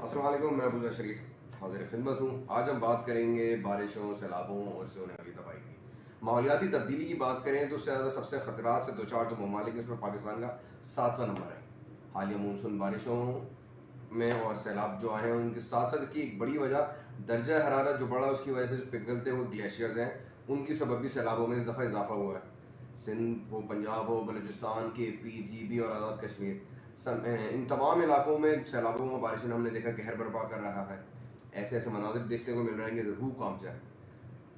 अस्सलाम वालेकुम, मैं अबूज़र शरीफ हाजिर खिदमत हूँ। आज हम बात करेंगे बारिशों, सैलाबों और इससे होने वाली तबाही की। माहौलियाती तब्दीली की बात करें तो उससे ज़्यादा सबसे ख़तरात से दो चार जो ममालिक हैं उसमें पाकिस्तान का 7वां नंबर है। हालिया मानसून बारिशों में और सैलाब जो आए हैं उनके साथ साथ इसकी एक बड़ी वजह दर्जा हरारत जो बढ़ा उसकी वजह से जो पिघलते हुए ग्लेशियर्स हैं उनकी सबब भी सैलाबों में इस दफ़ा इजाफा हुआ है। सिंध हो, पंजाब हो, बलूचिस्तान, KP, GB और आज़ाद कश्मीर इन तमाम इलाकों में सैलाबों और बारिशों ने हमने देखा कहर बर्पा कर रहा है। ऐसे ऐसे मनाजिर देखने को मिल रहे हैं कि रूह कांप जाए।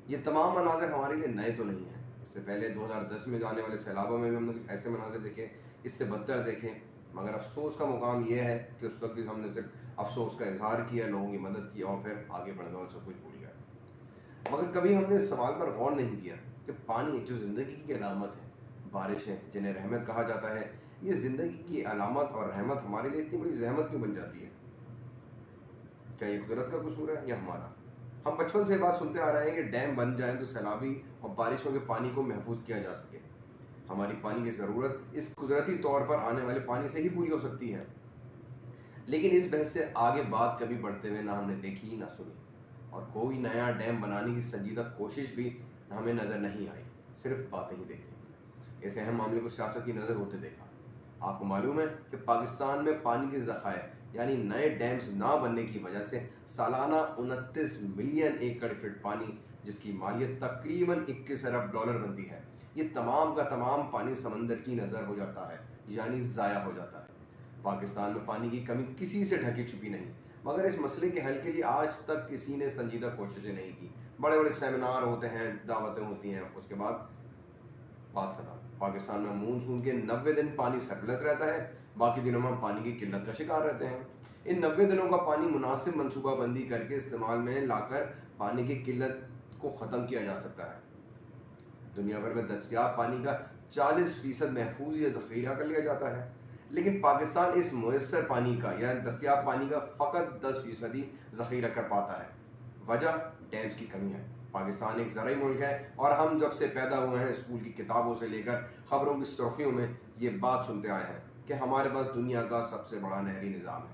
ये तमाम मनाजिर हमारे लिए नए तो नहीं हैं। इससे पहले 2010 में जाने वाले सैलाबों में भी हमने कुछ ऐसे मनाजिर देखे, इससे बदतर देखे, मगर अफसोस का मुकाम यह है कि उस वक्त भी हमने सिर्फ अफसोस का इजहार किया, लोगों की मदद की और फिर आगे बढ़ गए और सब कुछ भूल गए। मगर कभी हमने इस सवाल पर गौर नहीं किया कि पानी जो ज़िंदगी की अलामत है, बारिशें जिन्हें रहमत कहा जाता है, ये ज़िंदगी की अलामत और रहमत हमारे लिए इतनी बड़ी जहमत क्यों बन जाती है? क्या ये कुदरत का कसूर है या हमारा? हम बचपन से बात सुनते आ रहे हैं कि डैम बन जाएं तो सैलाबी और बारिशों के पानी को महफूज किया जा सके। हमारी पानी की ज़रूरत इस कुदरती तौर पर आने वाले पानी से ही पूरी हो सकती है। लेकिन इस बहस से आगे बात कभी बढ़ते हुए ना हमने देखी ना सुनी, और कोई नया डैम बनाने की संजीदा कोशिश भी हमें नज़र नहीं आई। सिर्फ बातें ही देखें। इस अहम मामले को सियासत की नज़र होते देखा। आपको मालूम है कि पाकिस्तान में पानी के ज़खायर यानी नए डैम्स ना बनने की वजह से सालाना 29 मिलियन एकड़ फीट पानी, जिसकी मालियत तकरीबन 21 अरब डॉलर बनती है, ये तमाम का तमाम पानी समंदर की नज़र हो जाता है, यानी ज़ाया हो जाता है। पाकिस्तान में पानी की कमी किसी से ढकी छुपी नहीं, मगर इस मसले के हल के लिए आज तक किसी ने संजीदा कोशिशें नहीं की। बड़े बड़े सेमिनार होते हैं, दावतें होती हैं, उसके बाद बात खत्म। पाकिस्तान में मानसून के 90 दिन पानी सरप्लस रहता है, बाकी दिनों में हम पानी की किल्लत का शिकार रहते हैं। इन 90 दिनों का पानी मुनासिब मनसूबाबंदी करके इस्तेमाल में लाकर पानी की किल्लत को ख़त्म किया जा सकता है। दुनिया भर में दस्तियाब पानी का 40% महफूज या ज़ख़ीरा कर लिया जाता है, लेकिन पाकिस्तान इस मुयस्सर पानी का या दस्तियाब पानी का फ़कत 10% ही ज़ख़ीरा कर पाता है। वजह डैम्स की कमी है। पाकिस्तान एक ज़रई मुल्क है और हम जब से पैदा हुए हैं स्कूल की किताबों से लेकर ख़बरों की सुर्खियों में ये बात सुनते आए हैं कि हमारे पास दुनिया का सबसे बड़ा नहरी निज़ाम है।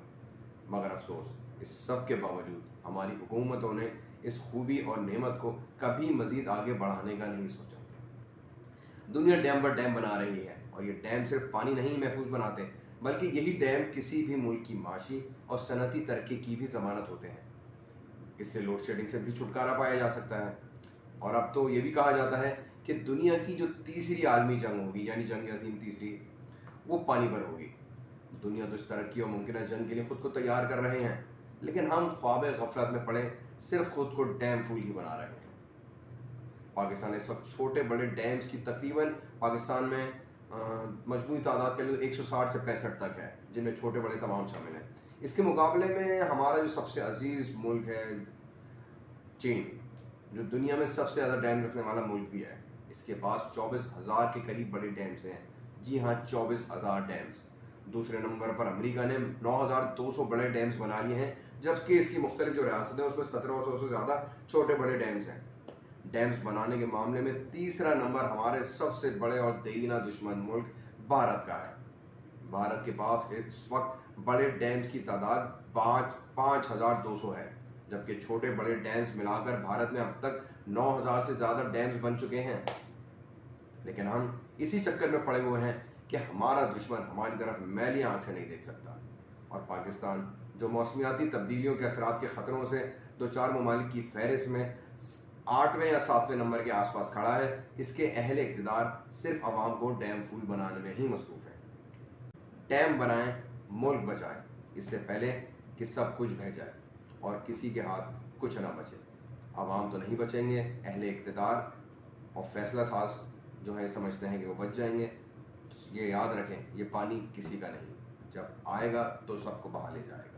मगर अफसोस इस सब के बावजूद हमारी हुकूमतों ने इस खूबी और नेमत को कभी मज़ीद आगे बढ़ाने का नहीं सोचा। दुनिया डैम पर डैम बना रही है, और ये डैम सिर्फ पानी नहीं महफूज बनाते, बल्कि यही डैम किसी भी मुल्क की माशी और सनती तरक्की की भी ज़मानत होते हैं। इससे लोड शेडिंग से भी छुटकारा पाया जा सकता है। और अब तो ये भी कहा जाता है कि दुनिया की जो तीसरी आलमी जंग होगी, यानी जंग अज़ीम तीसरी, वो पानी पर होगी। दुनिया तो इस तरक्की और मुमकिन जंग के लिए खुद को तैयार कर रहे हैं, लेकिन हम ख्वाब गफलत में पड़े सिर्फ खुद को डैम फूल ही बना रहे हैं। पाकिस्तान इस वक्त छोटे बड़े डैम्स की तकरीबन पाकिस्तान में मजमूई तादाद के लिए 160 से 65 तक है, जिनमें छोटे बड़े तमाम शामिल हैं। इसके मुकाबले में हमारा जो सबसे अजीज़ मुल्क है चीन, जो दुनिया में सबसे ज़्यादा डैम रखने वाला मुल्क भी है, इसके पास 24,000 के करीब बड़े डैम्स हैं। जी हाँ, 24,000 डैम्स। दूसरे नंबर पर अमेरिका ने 9,200 बड़े डैम्स बना लिए हैं, जबकि इसकी मुख्तलिफ जो रियासतें हैं उसमें 1,700 से ज़्यादा छोटे बड़े डैम्स हैं। डैम्स बनाने के मामले में तीसरा नंबर हमारे सबसे बड़े और देरीना दुश्मन मुल्क भारत का है। भारत के पास इस वक्त बड़े डैम्स की तादाद 5,200 है, जबकि छोटे बड़े डैम्स मिलाकर भारत में अब तक 9,000 से ज़्यादा डैम्स बन चुके हैं। लेकिन हम इसी चक्कर में पड़े हुए हैं कि हमारा दुश्मन हमारी तरफ मैली आंख से नहीं देख सकता, और पाकिस्तान जो मौसमियाती तब्दीलियों के असरात के ख़तरों से दो चार ममालिक की फहरिस्त में 8वें या 7वें नंबर के आसपास खड़ा है, इसके अहले इक़्तिदार सिर्फ आवाम को डैम फूल बनाने में ही मसरूफ़ है। डैम बनाएं, मुल्क बचाएं, इससे पहले कि सब कुछ बह जाए और किसी के हाथ कुछ ना बचे। आवाम तो नहीं बचेंगे, अहले इक़्तिदार और फैसला साज जो है समझते हैं कि वो बच जाएंगे। तो ये याद रखें, ये पानी किसी का नहीं, जब आएगा तो सबको बहा ले जाएगा।